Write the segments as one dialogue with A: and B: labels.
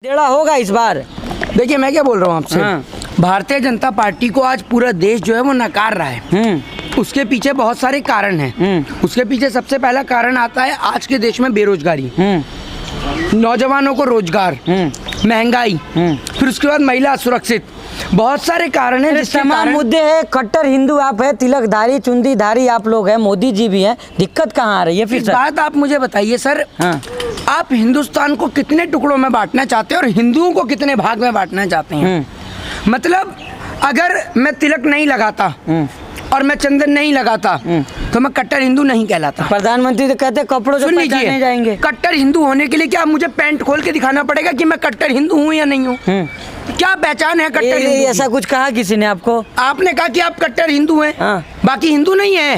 A: टेढ़ा होगा इस बार।
B: देखिए मैं क्या बोल रहा हूँ आपसे,
A: हाँ।
B: भारतीय जनता पार्टी को आज पूरा देश जो है वो नकार रहा है। उसके पीछे बहुत सारे कारण हैं। उसके पीछे सबसे पहला कारण आता है आज के देश में बेरोजगारी, नौजवानों को रोजगार, महंगाई, फिर उसके बाद महिला असुरक्षित, बहुत सारे कारण हैं। जिसके
A: तमाम मुद्दे हैं। कट्टर हिंदू आप है, तिलकधारी चुंदीधारी आप लोग हैं, मोदी जी भी हैं, दिक्कत कहाँ आ रही है फिर सर?
B: बात आप मुझे बताइए सर,
A: हाँ।
B: आप हिंदुस्तान को कितने टुकड़ों में बांटना चाहते हैं और हिंदुओं को कितने भाग में बांटना चाहते हैं? मतलब अगर मैं तिलक नहीं लगाता और मैं चंदन नहीं लगाता तो मैं कट्टर हिंदू नहीं कहलाता।
A: प्रधानमंत्री तो कहते कपड़ों से पहचाने जाएंगे।
B: कट्टर हिंदू होने के लिए क्या मुझे पैंट खोल के दिखाना पड़ेगा कि मैं कट्टर हिंदू हूँ या नहीं हूँ? क्या पहचान है कट्टर हिंदू?
A: ऐसा कुछ कहा किसी ने आपको?
B: आपने कहा कि आप कट्टर हिंदू हैं।
A: हाँ।
B: बाकी हिंदू नहीं है।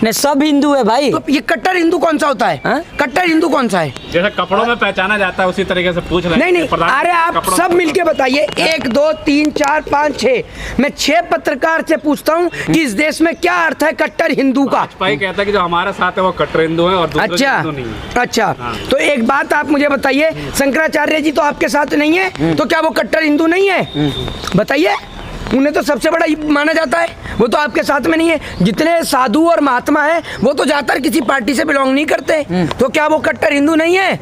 A: नहीं, सब हिंदू है भाई।
B: तो ये कट्टर हिंदू कौन सा होता है?
A: हाँ?
B: कट्टर हिंदू कौन सा है?
C: जैसे कपड़ों में पहचाना जाता है उसी तरीके से पूछ रहे हैं।
B: नहीं, अरे आप सब मिलके बताइए, 1 2 3 4 5 6, मैं 6 पत्रकार से पूछता हूँ कि इस देश में क्या अर्थ है कट्टर हिंदू का?
C: भाई कहता है कि जो हमारे साथ है वो कट्टर हिंदू है और दूसरे हिंदू नहीं है।
B: अच्छा।
C: हाँ।
B: तो एक बात आप मुझे बताइए, शंकराचार्य जी तो आपके साथ नहीं है, तो क्या वो कट्टर हिंदू नहीं है? बताइए। उन्हें तो सबसे बड़ा माना जाता है, वो तो आपके साथ में नहीं है। जितने साधु और महात्मा हैं वो तो ज्यादातर किसी पार्टी से बिलोंग नहीं करते, तो क्या वो कट्टर हिंदू नहीं है?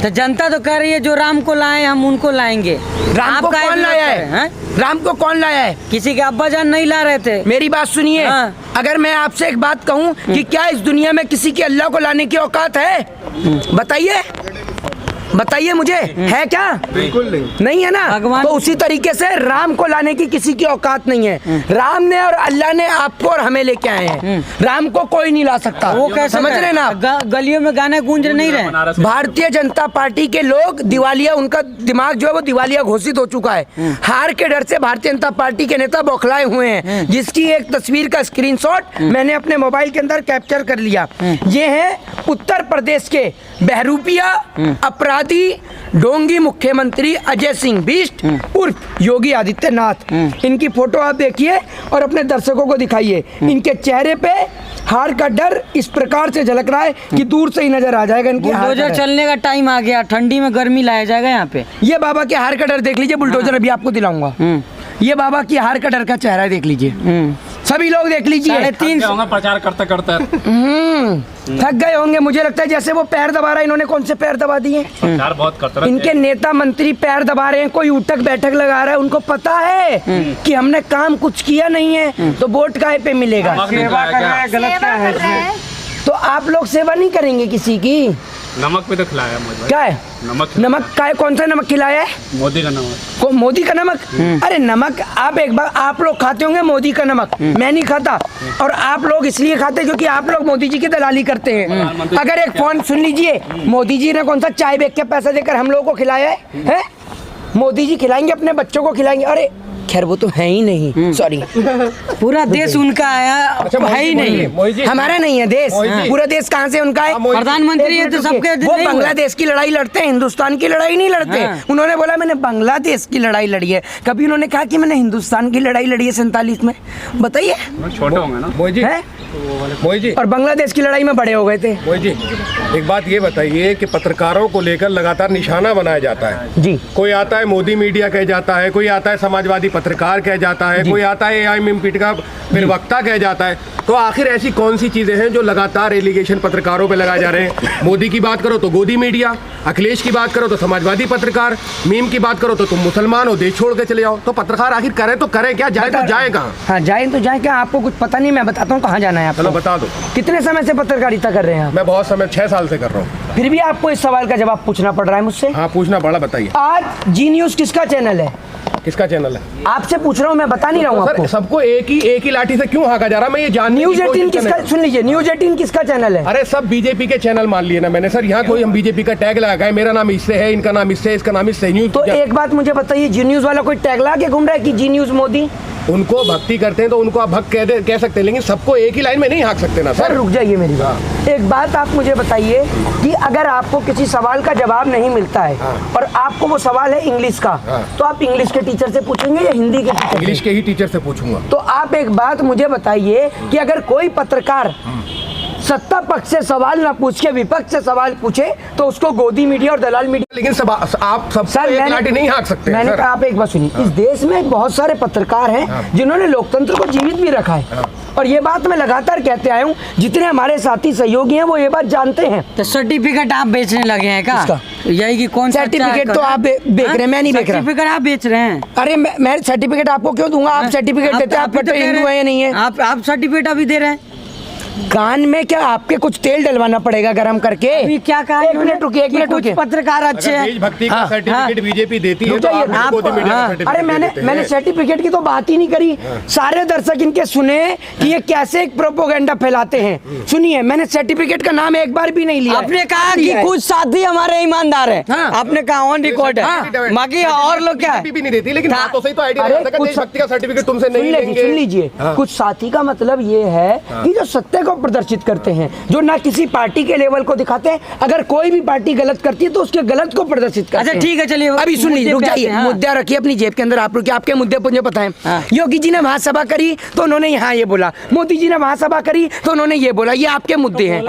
A: तो जनता तो कह रही है जो राम को लाए हम उनको लाएंगे।
B: राम को कौन लाया है? राम को कौन लाया है?
A: किसी के अब्बा जान नहीं ला रहे थे।
B: मेरी बात सुनिए।
A: हाँ।
B: अगर मैं आपसे एक बात कहूँ कि क्या इस दुनिया में किसी के अल्लाह को लाने की औकात है? बताइए, बताइए मुझे, है क्या?
C: बिल्कुल
B: नहीं है ना।
A: भगवान
B: तो उसी तरीके से राम को लाने की किसी की औकात नहीं है। राम ने और अल्लाह ने आपको और हमें लेके आए हैं। राम को कोई नहीं ला सकता।
A: वो कैसे
B: समझ रहे ना आप?
A: गलियों में गाने गूंज नहीं रहे।
B: भारतीय जनता पार्टी के लोग दिवालिया, उनका दिमाग जो है वो दिवालिया घोषित हो चुका है। हार के डर से भारतीय जनता पार्टी के नेता बौखलाए हुए हैं, जिसकी एक तस्वीर का स्क्रीनशॉट मैंने अपने मोबाइल के अंदर कैप्चर कर लिया। ये है उत्तर प्रदेश के बहरूपिया अपराधी ढोंगी मुख्यमंत्री अजय सिंह बिष्ट उर्फ योगी आदित्यनाथ। इनकी फोटो आप देखिए और अपने दर्शकों को दिखाइए। इनके चेहरे पे हार का डर इस प्रकार से झलक रहा है कि दूर से ही नजर आ जाएगा इनकी हार का
A: बुलडोजर
B: डर।
A: चलने का टाइम आ गया, ठंडी में गर्मी लाया जाएगा यहाँ पे।
B: ये बाबा के हार का डर देख लीजिए, बुलडोजर अभी आपको दिलाऊंगा। ये बाबा की हार का डर का चेहरा देख लीजिए, सभी लोग देख लीजिए।
A: 3.5
C: प्रचार करते करते
B: थक गए होंगे, मुझे लगता है जैसे वो पैर दबा रहा है। इन्होंने कौन से पैर दबा दिए?
C: प्रचार बहुत करते
B: इनके नेता मंत्री पैर दबा रहे हैं, कोई उठक बैठक लगा रहा है। उनको पता है कि हमने काम कुछ किया नहीं है, तो वोट काहे पे मिलेगा?
C: गलत क्या है?
B: तो आप लोग सेवा नहीं करेंगे किसी की?
C: नमक भी तो खिलाया मुझे।
B: क्या है? नमक का है? कौन सा नमक खिलाया है?
C: मोदी का नमक।
B: मोदी का नमक? अरे नमक आप एक बार आप लोग खाते होंगे मोदी का नमक, मैं नहीं खाता। और आप लोग इसलिए खाते क्योंकि आप लोग मोदी जी की दलाली करते हैं। अगर एक फोन सुन लीजिए, मोदी जी ने कौन सा चाय बेच के पैसा देकर हम लोगों को खिलाया है? मोदी जी खिलाएंगे, अपने बच्चों को खिलाएंगे। अरे खैर वो तो है ही नहीं, सॉरी।
A: पूरा देश उनका है ही नहीं।
B: हमारा नहीं है देश, पूरा देश कहाँ से उनका है?
A: प्रधानमंत्री है तो सबके।
B: वो बांग्लादेश की लड़ाई लड़ते हैं, हिंदुस्तान की लड़ाई नहीं लड़ते। उन्होंने बोला मैंने बांग्लादेश की लड़ाई लड़ी है। कभी उन्होंने कहा कि मैंने हिंदुस्तान की लड़ाई लड़ी है 47 में? बताइए।
C: छोटे होंगे ना
D: मोदी जी,
B: और बांग्लादेश की लड़ाई में बड़े हो गए थे।
D: मोदी जी एक बात ये बताइए कि पत्रकारों को लेकर लगातार निशाना बनाया जाता है
B: जी।
D: कोई आता है मोदी मीडिया कह जाता है, कोई आता है समाजवादी पत्रकार कह जाता है, कोई आता है एआईएमआईएम का प्रवक्ता कह जाता है। तो आखिर ऐसी कौन सी चीजें हैं जो लगातार एलिगेशन पत्रकारों पे लगाए जा रहे हैं? मोदी की बात करो तो गोदी मीडिया, अखिलेश की बात करो तो समाजवादी पत्रकार, मीम की बात करो तो तुम मुसलमान हो, देश छोड़ के चले जाओ। तो पत्रकार आखिर करे तो करे क्या, जाए तो जाए कहाँ?
B: हाँ जाए तो जाए क्या? आपको कुछ पता नहीं, मैं बताता हूँ कहाँ जाना है आपको।
D: चलो बता दो।
B: कितने समय से पत्रकारिता कर रहे हैं आप?
D: मैं बहुत समय 6 साल से कर रहा हूँ।
B: फिर भी आपको इस सवाल का जवाब पूछना पड़ रहा है मुझसे।
D: हाँ पूछना पड़ा, बताइए।
B: आज जी न्यूज किसका चैनल है?
D: किसका चैनल है?
B: आपसे पूछ रहा हूँ, मैं बता नहीं रहा हूँ आपको।
D: सर सबको एक ही लाठी से क्यों हाका जा रहा है? मैं ये जानने की
B: न्यूज
D: कोशिश
B: 18
D: कर
B: किसका,
D: रहा हूं।
B: सुन लीजिए, न्यूज 18 किसका चैनल है?
D: अरे सब बीजेपी के चैनल मान लिए ना मैंने सर। यहाँ कोई हम बीजेपी का टैग लगा है, मेरा नाम इससे है, इनका नाम इससे है, इसका नाम इससे है। न्यूज
B: तो एक बात मुझे बताइए, जी न्यूज वाला कोई टैग लगा के घूम रहा है कि जी न्यूज मोदी?
D: उनको भक्ति करते हैं तो उनको आप भक्त कह सकते हैं, लेकिन सबको एक ही लाइन में नहीं हाँक सकते ना
B: सर।
D: सर
B: रुक जाइए मेरी बात। एक बात आप मुझे बताइए कि अगर आपको किसी सवाल का जवाब नहीं मिलता है और आपको वो सवाल है इंग्लिश का, तो आप इंग्लिश के टीचर से पूछेंगे या हिंदी के टीचर?
D: इंग्लिश के ही टीचर से पूछूंगा।
B: तो आप एक बात मुझे बताइए कि अगर कोई पत्रकार सत्ता पक्ष से सवाल ना पूछ के विपक्ष से सवाल पूछे तो उसको गोदी मीडिया और दलाल मीडिया।
D: लेकिन सब आप सब एक लाठी नहीं हाँक सकते।
B: मैंने कहा, आप एक बात सुनिए, इस देश में बहुत सारे पत्रकार हैं जिन्होंने लोकतंत्र को जीवित भी रखा है, और ये बात मैं लगातार कहते आया हूँ। जितने हमारे साथी सहयोगी हैं वो ये बात जानते हैं।
A: तो सर्टिफिकेट आप बेचने लगे हैं क्या?
B: किसका?
A: यही कि कौन सा
B: सर्टिफिकेट तो आप बेच रहे हैं, मैं नहीं बेच रहा।
A: सर्टिफिकेट आप बेच रहे हैं।
B: अरे मैं सर्टिफिकेट आपको क्यों दूंगा? आप सर्टिफिकेट देते हैं, आप कट्टर हिंदू है या नहीं है?
A: आप सर्टिफिकेट अभी दे रहे हैं।
B: कान में क्या आपके कुछ तेल डलवाना पड़ेगा गरम करके?
A: अभी क्या कहा?
B: एक मिनट रुकिए, एक मिनट रुकिए।
A: पत्रकार अच्छे हैं।
D: देशभक्ति का सर्टिफिकेट बीजेपी देती है,
B: रुक
D: तो
B: जाइए,
D: आप गोदी मीडिया का सर्टिफिकेट
B: अरे मैंने सर्टिफिकेट की तो बात ही नहीं करी। सारे दर्शक इनके सुने कि ये कैसे एक प्रोपोगेंडा फैलाते हैं। सुनिए, मैंने सर्टिफिकेट का नाम एक बार भी नहीं लिया।
A: आपने कहा कि कुछ साथी हमारे ईमानदार है। आपने कहा ऑन रिकॉर्ड है। बाकी और लोग क्या है?
D: भी नहीं देती, लेकिन बात तो सही तो आइडिया
B: अरे
D: रहता है कि देशभक्ति का सर्टिफिकेट तुमसे नहीं लेंगे।
B: सुन लीजिए, कुछ साथी का मतलब ये है कि जो सत्य को प्रदर्शित करते हैं, जो ना किसी पार्टी के लेवल को दिखाते हैं। अगर कोई भी पार्टी गलत करती है तो उसके गलत को प्रदर्शित करते हैं।
A: अच्छा ठीक है, चलिए
B: अभी सुन लीजिए, रुक जाइए। मुद्दा रखिए अपनी जेब के अंदर, आप रुकिए। आपके मुद्दे मुझे पता है। योगी जी ने महासभा करी तो उन्होंने यहाँ ये बोला, मोदी जी ने महासभा करी तो उन्होंने ये बोला, ये आपके मुद्दे हैं।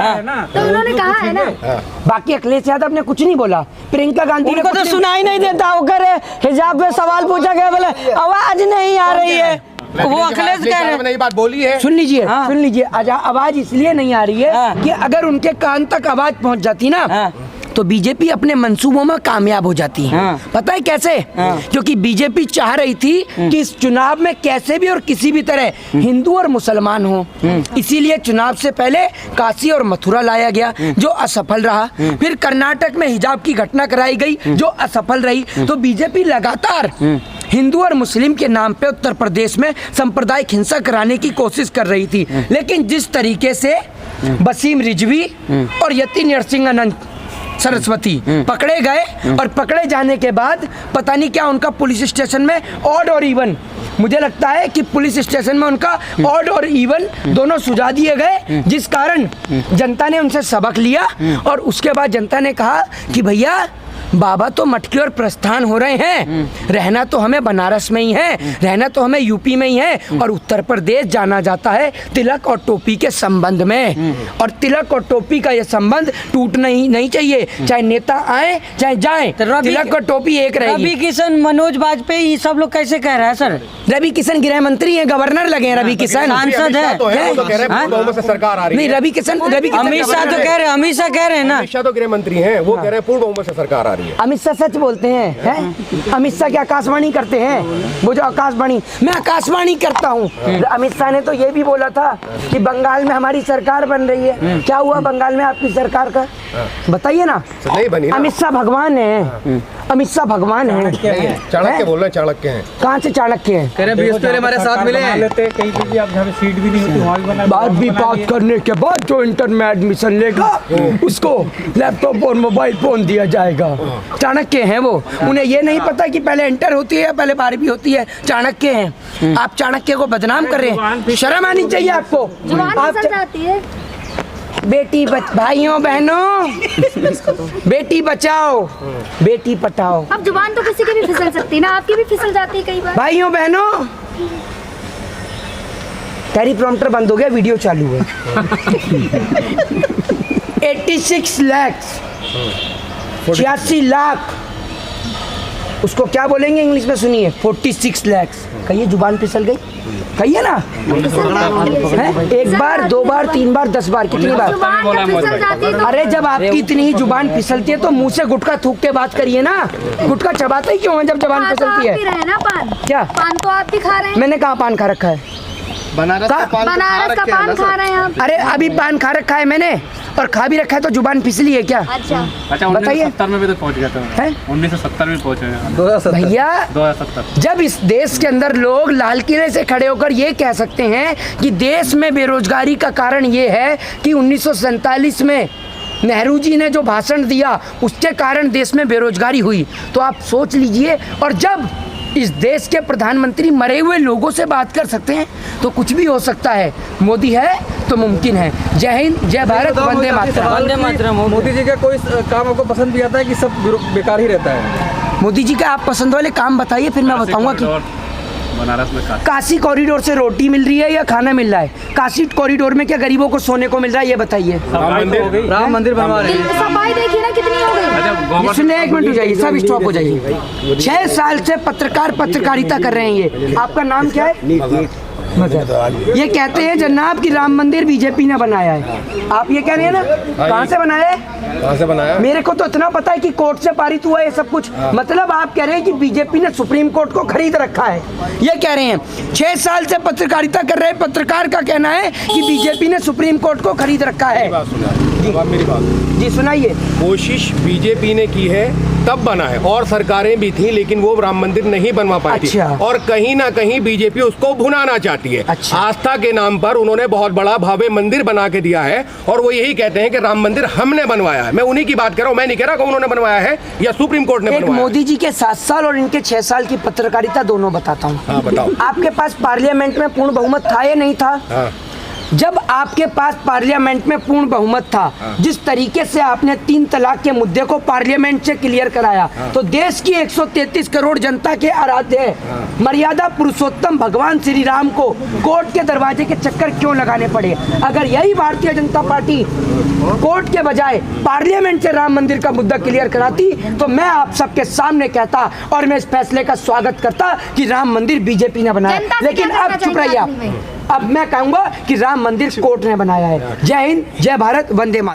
E: तो उन्होंने कहा है ना।
B: बाकी अखिलेश यादव ने कुछ नहीं बोला, प्रियंका गांधी
A: उनको तो सुनाई नहीं देता। वो करे हिजाब पे सवाल पूछा गया, बोले आवाज नहीं आ रही है। वो अखिलेश कह रहे हैं।
D: नई बात बोली है।
B: सुन लीजिए, सुन लीजिए। आवाज इसलिए नहीं आ रही है कि अगर उनके कान तक आवाज पहुंच जाती ना तो बीजेपी अपने मंसूबों में कामयाब हो जाती है। पता है कैसे? क्योंकि बीजेपी चाह रही थी कि इस चुनाव में कैसे भी और किसी भी तरह हिंदू और मुसलमान हो। इसीलिए चुनाव से पहले काशी और मथुरा लाया गया, जो असफल रहा। फिर कर्नाटक में हिजाब की घटना कराई गई, जो असफल रही। तो बीजेपी लगातार हिंदू और मुस्लिम के नाम पे उत्तर प्रदेश में सांप्रदायिक हिंसा कराने की कोशिश कर रही थी। लेकिन जिस तरीके से वसीम रिजवी और यति नरसिंहानंद सरस्वती पकड़े गए, और पकड़े जाने के बाद पता नहीं क्या उनका पुलिस स्टेशन में ऑड और इवन, मुझे लगता है कि पुलिस स्टेशन में उनका ऑड और इवन दोनों सुझा दिए गए, जिस कारण जनता ने उनसे सबक लिया। और उसके बाद जनता ने कहा कि भैया बाबा तो मटकी और प्रस्थान हो रहे हैं, रहना तो हमें बनारस में ही है, रहना तो हमें यूपी में ही है, और उत्तर प्रदेश जाना जाता है तिलक और टोपी के संबंध में। और तिलक और टोपी का ये संबंध टूटना ही नहीं चाहिए, चाहे नेता आए चाहे जाए, तिलक और टोपी एक रहेगी।
A: रवि किशन, मनोज वाजपेयी, ये सब लोग कैसे कह रहे हैं सर?
B: रवि किशन गृह मंत्री है, गवर्नर लगे हैं रवि किशन,
A: सांसद है।
D: तो है, वो तो कह रहे हैं पूर्ण बहुमत से सरकार आ रही है।
B: नहीं, रवि किशन
A: अमित शाह तो कह रहे हैं, अमित शाह कह रहे हैं ना।
D: अमित शाह तो गृह मंत्री हैं, वो कह रहे हैं पूर्ण बहुमत से सरकार आ रही है।
B: अमित शाह सच बोलते हैं? अमित शाह क्या आकाशवाणी करते हैं? वो जो आकाशवाणी, मैं आकाशवाणी करता हूँ। अमित शाह ने तो ये भी बोला था कि बंगाल में हमारी सरकार बन रही है। क्या हुआ बंगाल में आपकी सरकार का? बताइए ना।
D: नहीं बनी ना।
B: अमित शाह भगवान है, अमित शाह भगवान है।
D: चाणक्य बोल रहे हैं, चाणक्य हैं।
B: कहाँ से चाणक्य हैं?
F: कह रहे बृहस्पति हमारे साथ मिले हैं।
B: बात भी बात करने के बाद जो इंटर में एडमिशन लेगा उसको लैपटॉप और मोबाइल फोन दिया जाएगा। चाणक्य हैं वो, उन्हें ये नहीं पता कि पहले इंटर होती है या पहले 12वीं होती है। चाणक्य हैं। आप चाणक्य को बदनाम कर रहे हैं, शर्म आनी चाहिए आपको।
E: जुबान फिसल जाती है।
B: बेटी भाइयों बहनों, बेटी बचाओ बेटी पटाओ।
E: अब जुबान तो किसी की भी फिसल सकती है ना, आपकी भी फिसल जाती है कई बार।
B: भाइयों बहनों, टेलीप्रॉम्प्टर बंद हो गया, वीडियो चालू है। 86 लाख 86 लाख, उसको क्या बोलेंगे इंग्लिश में? सुनिए, 46 लाख। कहिए जुबान फिसल गई, कहिए ना। है? एक बार, दो बार, 3 बार, 10 बार, कितनी बार?
E: जुबान जब फिसल जाती है तो
B: अरे जब आपकी इतनी ही जुबान फिसलती है तो मुंह से गुटखा थूक के बात करिए ना। गुटखा चबाते ही क्यों है जब जुबान
E: खा तो आप
B: फिसलती
E: भी
B: है?
E: रहे ना पान।
B: क्या
E: पान तो आप भी खा रहे हैं।
B: मैंने कहा पान खा रखा है?
F: बनारस का पान
E: बनारस का पान खा रहे हैं आप।
B: अरे अभी पान खा रखा है मैंने, और खा भी रखा है, तो जुबान फिसली है क्या?
E: अच्छा,
C: अच्छा,
B: बताइए।
C: 1970 में भी तो पहुंच गया था।
B: हैं?
C: 1970 में पहुंचे हैं।
F: 2070
B: भैया
C: 2070।
B: जब इस देश के अंदर लोग लाल किले से खड़े होकर ये कह सकते हैं कि देश में बेरोजगारी का कारण ये है कि 1947 में नेहरू जी ने जो भाषण दिया उसके कारण देश में बेरोजगारी हुई, तो आप सोच लीजिए। और जब इस देश के प्रधानमंत्री मरे हुए लोगों से बात कर सकते हैं तो कुछ भी हो सकता है। मोदी है तो मुमकिन है। जय हिंद, जय भारत, वंदे मातरम।
A: वंदे मातरम।
F: मोदी जी का कोई काम आपको पसंद भी आता है कि सब बेकार ही रहता है?
B: मोदी जी का आप पसंद वाले काम बताइए, फिर मैं बताऊंगा कि
C: बनारस में
B: काशी कॉरिडोर से रोटी मिल रही है या खाना मिल रहा है? काशी कॉरिडोर में क्या गरीबों को सोने को मिल रहा है, ये बताइए।
F: राम मंदिर बनवा रहे हैं।
E: सफाई देखिए ना कितनी हो गई।
B: ये सुनिए, एक मिनट हो जाइए, सब स्टॉप हो जाइए। 6 साल से पत्रकारिता कर रहे हैं ये। आपका नाम क्या है? ये कहते हैं जनाब कि राम मंदिर बीजेपी ने बनाया है। आप ये कह रहे हैं ना, कहाँ से बनाया है?
D: कहाँ से बनाया?
B: मेरे को तो इतना पता है कि कोर्ट से पारित हुआ है ये सब कुछ। मतलब आप कह रहे हैं कि बीजेपी ने सुप्रीम कोर्ट को खरीद रखा है, ये कह रहे हैं। 6 साल से पत्रकारिता कर रहे हैं, पत्रकार का कहना है कि बीजेपी ने सुप्रीम कोर्ट को खरीद रखा है।
D: मेरी बात
B: जी सुनाइए।
D: कोशिश बीजेपी ने की है, तब बना है, और सरकारें भी थी, लेकिन वो राम मंदिर नहीं बनवा पाई थी।
B: अच्छा।
D: और कहीं ना कहीं बीजेपी उसको भुनाना चाहती है।
B: अच्छा।
D: आस्था के नाम पर उन्होंने बहुत बड़ा भव्य मंदिर बना के दिया है, और वो यही कहते हैं कि राम मंदिर हमने बनवाया है। मैं उन्हीं की बात कर रहा हूँ, मैं नहीं कह रहा कि उन्होंने बनवाया है या सुप्रीम कोर्ट ने
B: एक
D: बनवाया।
B: मोदी जी के 7 साल और इनके 6 साल की पत्रकारिता दोनों बताता हूँ।
D: हाँ बताओ।
B: आपके पास पार्लियामेंट में पूर्ण बहुमत था या नहीं था?
D: हाँ।
B: जब आपके पास पार्लियामेंट में पूर्ण बहुमत था, जिस तरीके से आपने 3 तलाक के मुद्दे को पार्लियामेंट से क्लियर कराया, तो देश की 133 करोड़ जनता के आराध्य मर्यादा पुरुषोत्तम भगवान श्री राम को कोर्ट के दरवाजे के चक्कर क्यों लगाने पड़े? अगर यही भारतीय जनता पार्टी कोर्ट के बजाय पार्लियामेंट से राम मंदिर का मुद्दा क्लियर कराती, तो मैं आप सबके सामने कहता और मैं इस फैसले का स्वागत करता कि राम मंदिर बीजेपी ने बनाया।
E: जनता से
B: लेकिन
E: क्या
B: अब
E: करना
B: चुप
E: चाहिए
B: रहिए
E: आखिरी
B: आप।
E: में?
B: अब मैं कहूंगा कि राम मंदिर कोर्ट ने बनाया है। जय हिंद, जय भारत, वंदे मातरम।